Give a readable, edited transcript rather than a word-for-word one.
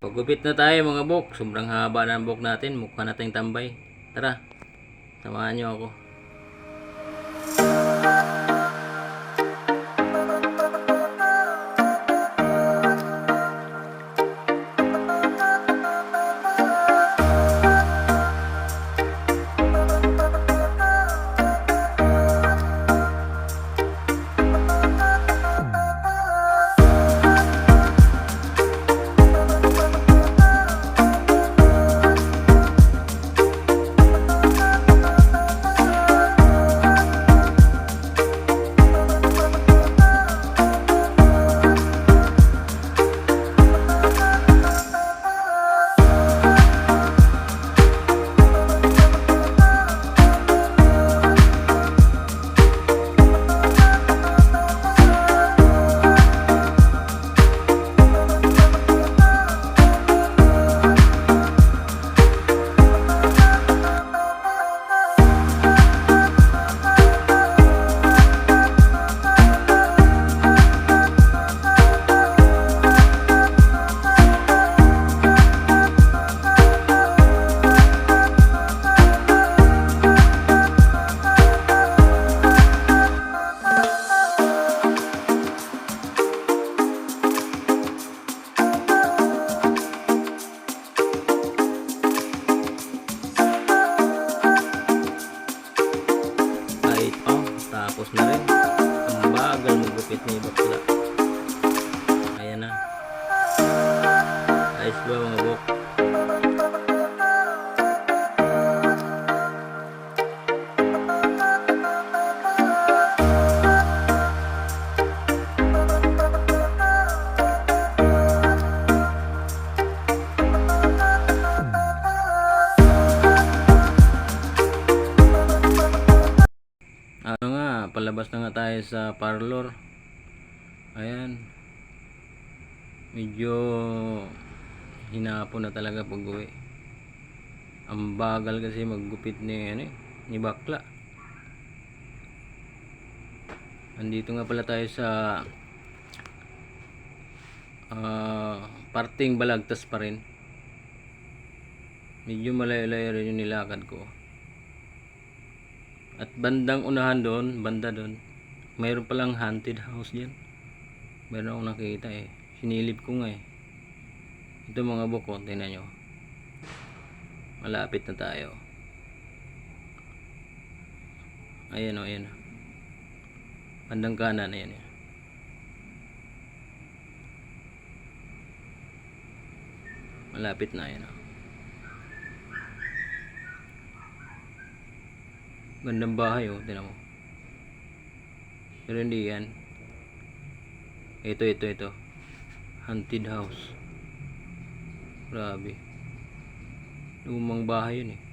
Pagupit na tayo mga bok. Sobrang haba na ang buhok natin. Mukha nating tambay. Tara, samahan nyo ako. Tapos na rin. Ang bagal magupit ni bakla. Ayan na. Ayos ba mga bok? Palabas na nga tayo sa parlor. Ayan, medyo hinapon na talaga pag uwi. Ang bagal kasi maggupit ni bakla. Andito nga pala tayo sa parting Balagtas pa rin. Medyo malayo-layo rin yung nilakad ko. At bandang unahan doon, banda doon, mayroon palang haunted house diyan. Meron akong nakita eh. Sinilip ko nga eh. Ito mga boko, tingnan nyo. Malapit na tayo. Ayan o, ayan. Bandang kanan, ayan. Malapit na, ayan o. Gandang bahay oh, tingnan mo. Pero hindi yan. Ito. Haunted house. Grabe. Lumang bahay yun eh.